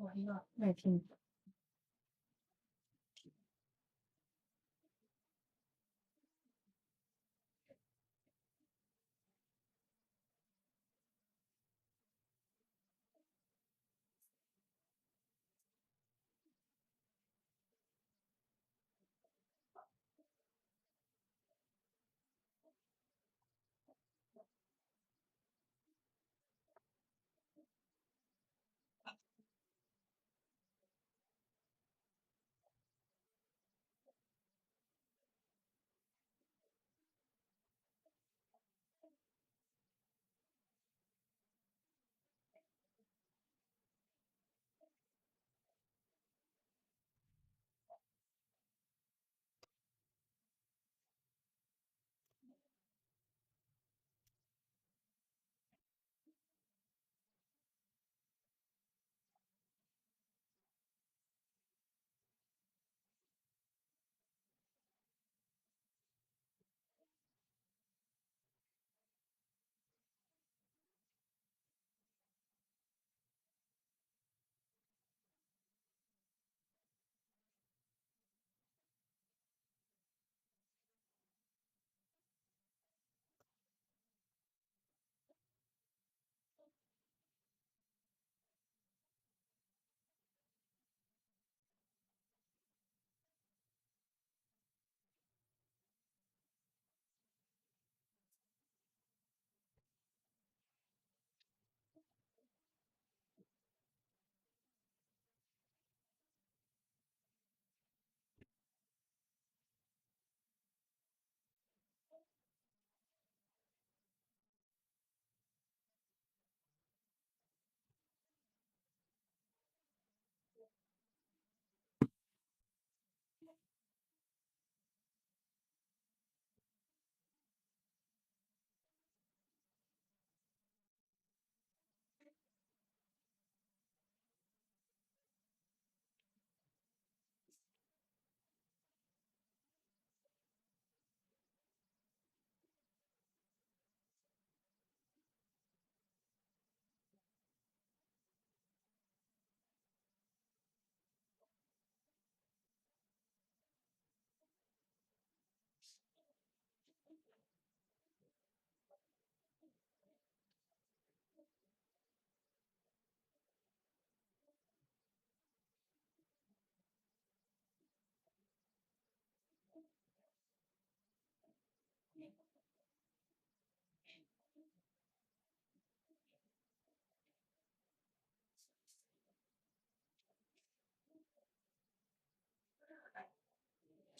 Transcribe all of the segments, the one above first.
我一个没听。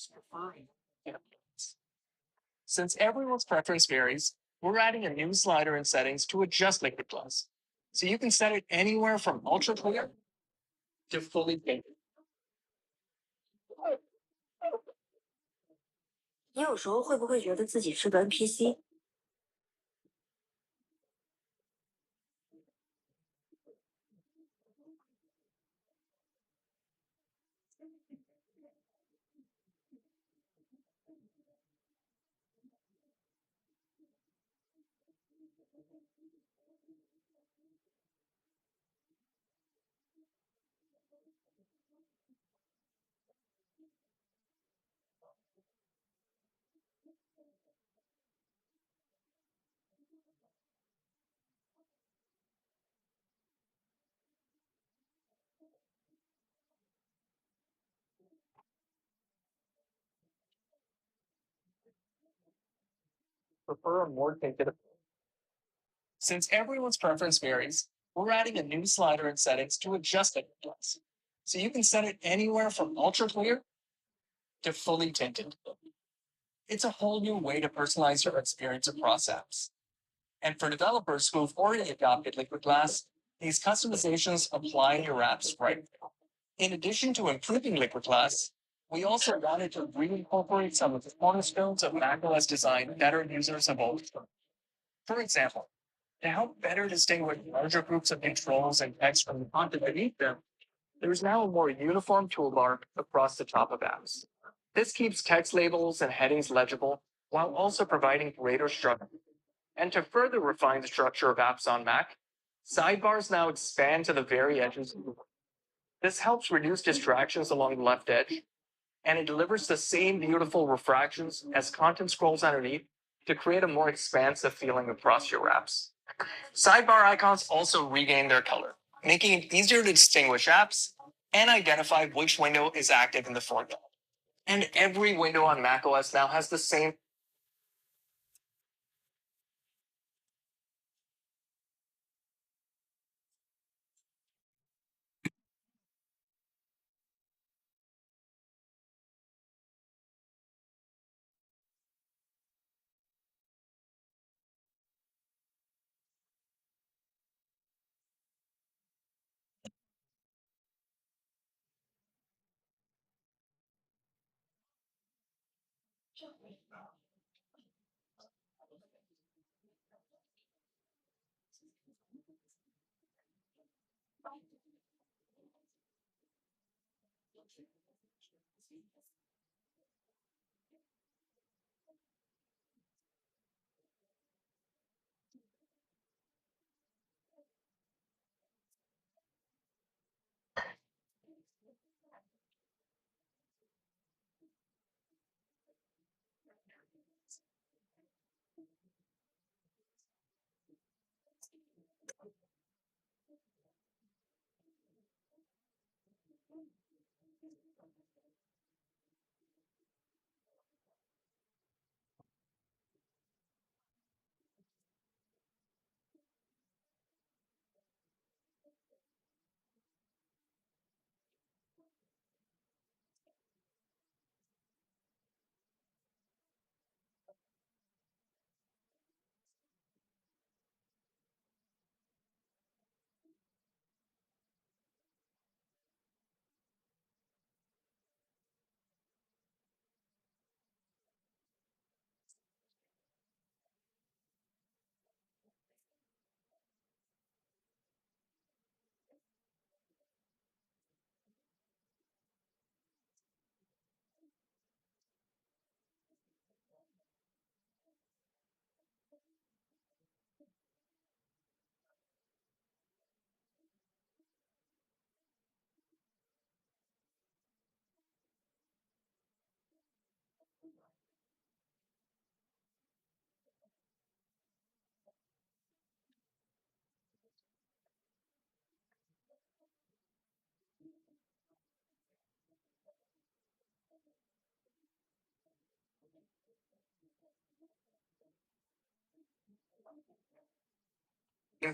Preferring implants. Since everyone's preference varies, we're adding a new slider in settings to adjust liquid glass. So you can set it anywhere from ultra clear to fully painted. 你有时候会不会觉得自己是个 NPC？Prefer a more tinted approach. Since everyone's preference varies, we're adding a new slider in settings to adjust liquid glass. So you can set it anywhere from ultra clear to fully tinted. It's a whole new way to personalize your experience across apps. And for developers who have already adopted liquid glass, these customizations apply in your apps right now. In addition to improving liquid glass, We also wanted to reincorporate some of the cornerstones of macOS design that our users have always known. For example, to help better distinguish larger groups of controls and text from the content beneath them, there's now a more uniform toolbar across the top of apps. This keeps text labels and headings legible while also providing greater structure. And to further refine the structure of apps on Mac, sidebars now expand to the very edges. This helps reduce distractions along the left edge, and it delivers the same beautiful refractions as content scrolls underneath to create a more expansive feeling across your apps. Sidebar icons also regain their color, making it easier to distinguish apps and identify which window is active in the foreground. And every window on macOS now has the same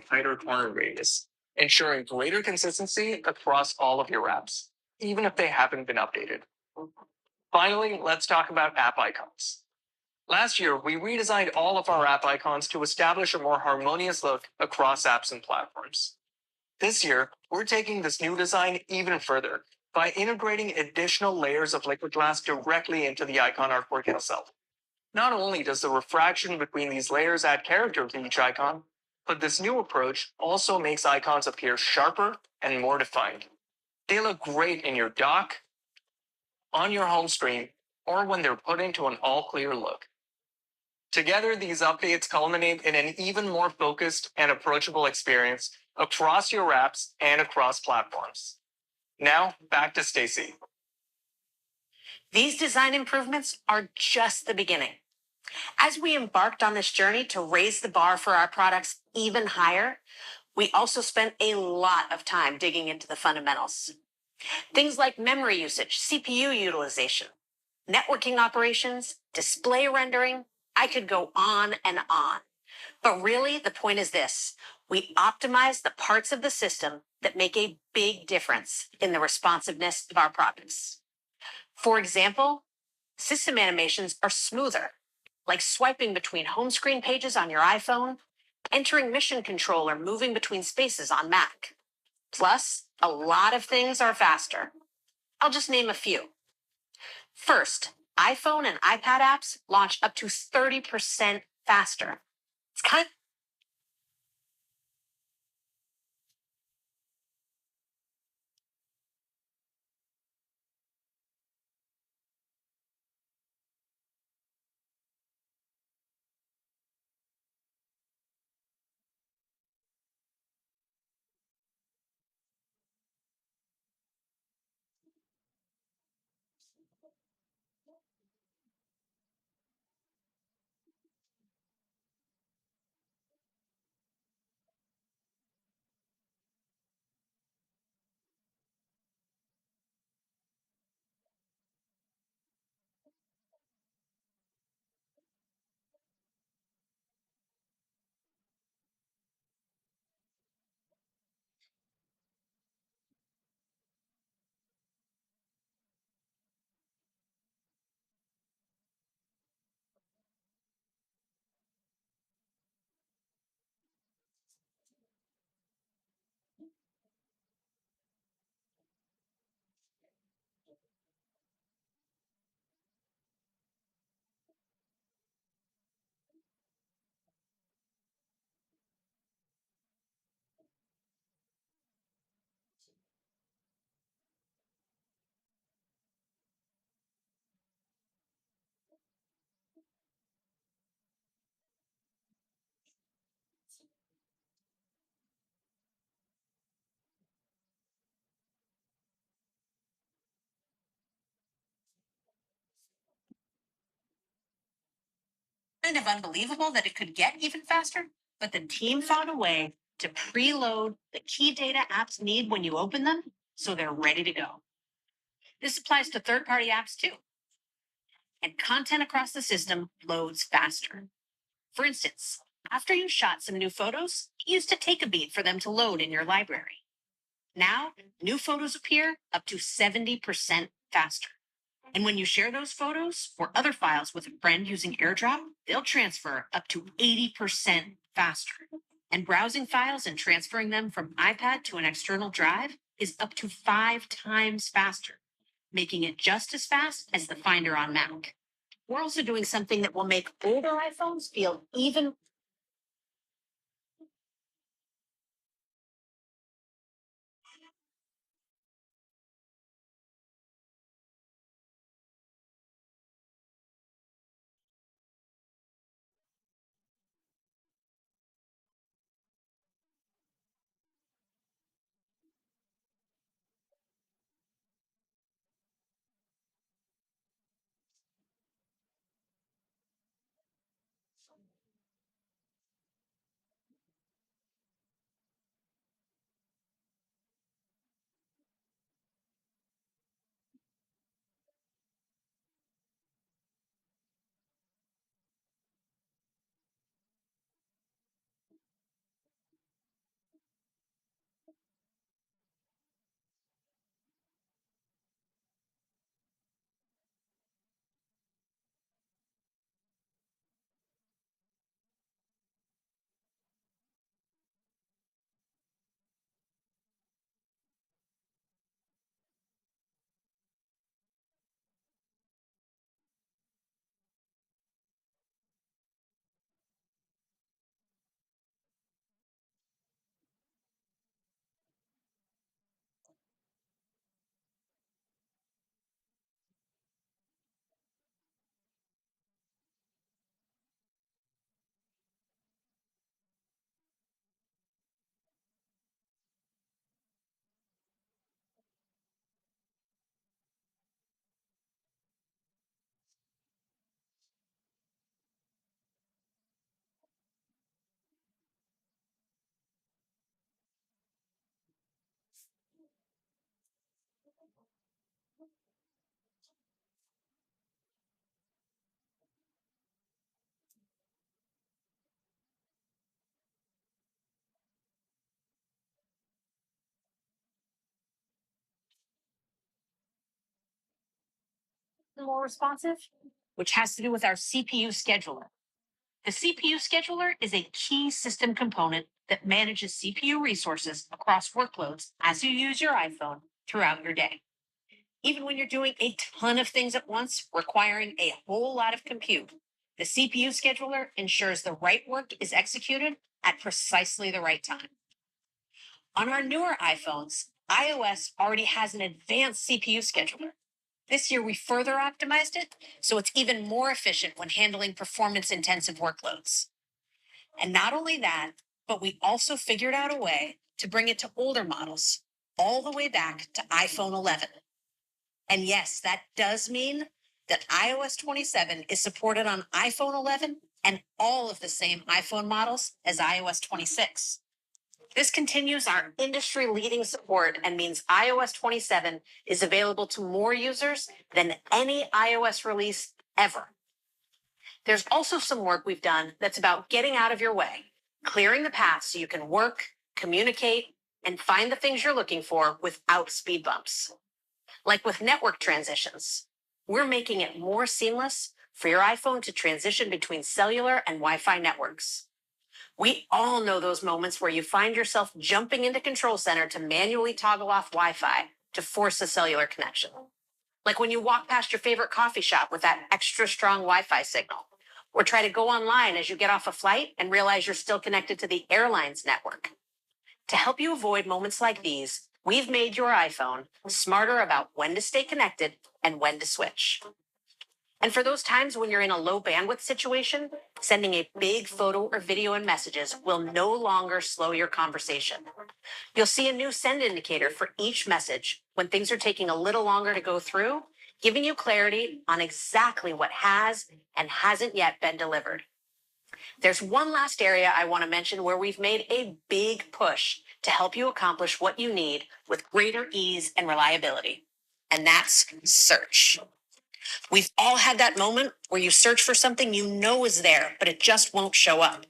tighter corner radius, ensuring greater consistency across all of your apps, even if they haven't been updated. Finally, let's talk about app icons. Last year, we redesigned all of our app icons to establish a more harmonious look across apps and platforms. This year, we're taking this new design even further by integrating additional layers of liquid glass directly into the icon artwork itself. Not only does the refraction between these layers add character to each icon, but this new approach also makes icons appear sharper and more defined. They look great in your dock, on your home screen, or when they're put into an all-clear look. Together, these updates culminate in an even more focused and approachable experience across your apps and across platforms. Now, back to Stacy. These design improvements are just the beginning. As we embarked on this journey to raise the bar for our products even higher, we also spent a lot of time digging into the fundamentals. Things like memory usage, CPU utilization, networking operations, display rendering. I could go on and on. But really, the point is this: we optimize the parts of the system that make a big difference in the responsiveness of our products. For example, system animations are smoother, like swiping between home screen pages on your iPhone, entering mission control, or moving between spaces on Mac. Plus, a lot of things are faster. I'll just name a few. First, iPhone and iPad apps launch up to 30% faster. It's kind of unbelievable that it could get even faster, but the team found a way to preload the key data apps need when you open them so they're ready to go. This applies to third-party apps too. And content across the system loads faster. For instance, after you shot some new photos, it used to take a beat for them to load in your library. Now, new photos appear up to 70% faster. And when you share those photos or other files with a friend using AirDrop, they'll transfer up to 80% faster. And browsing files and transferring them from iPad to an external drive is up to 5 times faster, making it just as fast as the Finder on Mac. We're also doing something that will make older iPhones feel even more responsive, which has to do with our CPU scheduler. The CPU scheduler is a key system component that manages CPU resources across workloads as you use your iPhone throughout your day. Even when you're doing a ton of things at once, requiring a whole lot of compute, the CPU scheduler ensures the right work is executed at precisely the right time. On our newer iPhones, iOS already has an advanced CPU scheduler. This year, we further optimized it, so it's even more efficient when handling performance-intensive workloads. And not only that, but we also figured out a way to bring it to older models, all the way back to iPhone 11. And yes, that does mean that iOS 27 is supported on iPhone 11 and all of the same iPhone models as iOS 26. This continues our industry-leading support and means iOS 27 is available to more users than any iOS release ever. There's also some work we've done that's about getting out of your way, clearing the path so you can work, communicate, and find the things you're looking for without speed bumps. Like with network transitions, we're making it more seamless for your iPhone to transition between cellular and Wi-Fi networks. We all know those moments where you find yourself jumping into Control Center to manually toggle off Wi-Fi to force a cellular connection. Like when you walk past your favorite coffee shop with that extra strong Wi-Fi signal, or try to go online as you get off a flight and realize you're still connected to the airline's network. To help you avoid moments like these, we've made your iPhone smarter about when to stay connected and when to switch. And for those times when you're in a low bandwidth situation, sending a big photo or video and messages will no longer slow your conversation. You'll see a new send indicator for each message when things are taking a little longer to go through, giving you clarity on exactly what has and hasn't yet been delivered. There's one last area I want to mention where we've made a big push to help you accomplish what you need with greater ease and reliability, and that's search. We've all had that moment where you search for something you know is there, but it just won't show up.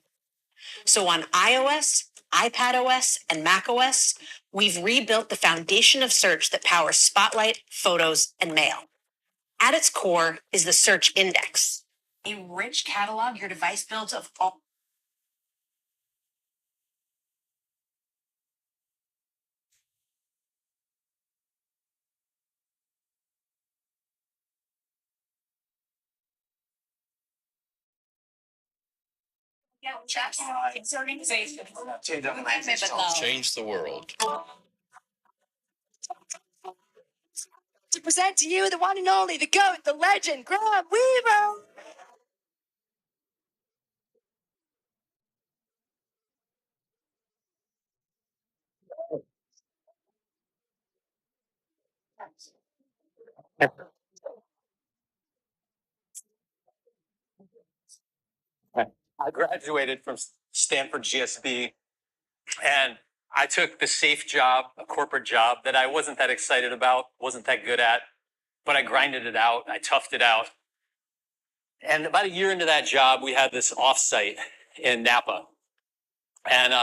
So on iOS, iPadOS, and macOS, we've rebuilt the foundation of search that powers Spotlight, Photos, and Mail. At its core is the search index, a rich catalog your device builds of all. Change the world. To present to you the one and only, the GOAT, the legend, Graham Weaver. I graduated from Stanford GSB and I took the safe job, a corporate job that I wasn't that excited about, wasn't that good at, but I grinded it out. I toughed it out. And about a year into that job, we had this offsite in Napa. And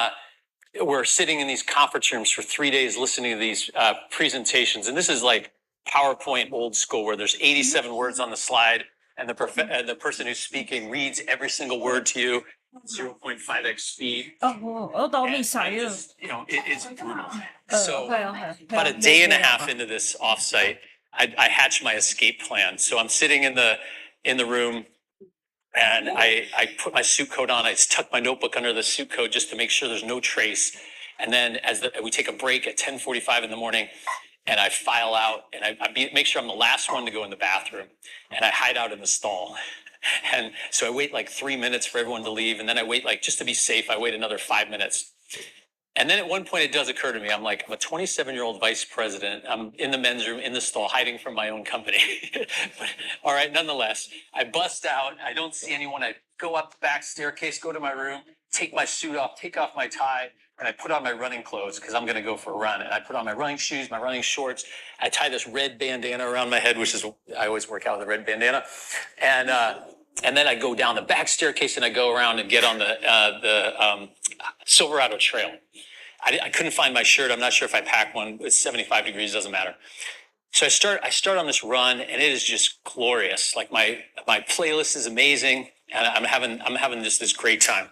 we're sitting in these conference rooms for 3 days listening to these presentations. And this is like PowerPoint old school where there's 87 words on the slide and the person who's speaking reads every single word to you, 0.5x speed. It's brutal. So about a day and a half into this offsite, I hatched my escape plan. So I'm sitting in the room and I put my suit coat on. I tuck my notebook under the suit coat just to make sure there's no trace. And then we take a break at 10:45 in the morning, and I file out, and I make sure I'm the last one to go in the bathroom, and I hide out in the stall. And so I wait like 3 minutes for everyone to leave, and then I wait just to be safe, I wait another 5 minutes. And then at one point it does occur to me, I'm a 27-year-old vice president. I'm in the men's room, in the stall, hiding from my own company. But, all right, nonetheless, I bust out. I don't see anyone. I go up the back staircase, go to my room, take my suit off, take off my tie, and I put on my running clothes because I'm going to go for a run. And I put on my running shoes, my running shorts. I tie this red bandana around my head, which is, I always work out with a red bandana. And then I go down the back staircase and I go around and get on the Silverado Trail. I couldn't find my shirt. I'm not sure if I packed one. It's 75 degrees, doesn't matter. So I start on this run, and it is just glorious. Like my playlist is amazing, and I'm having this great time.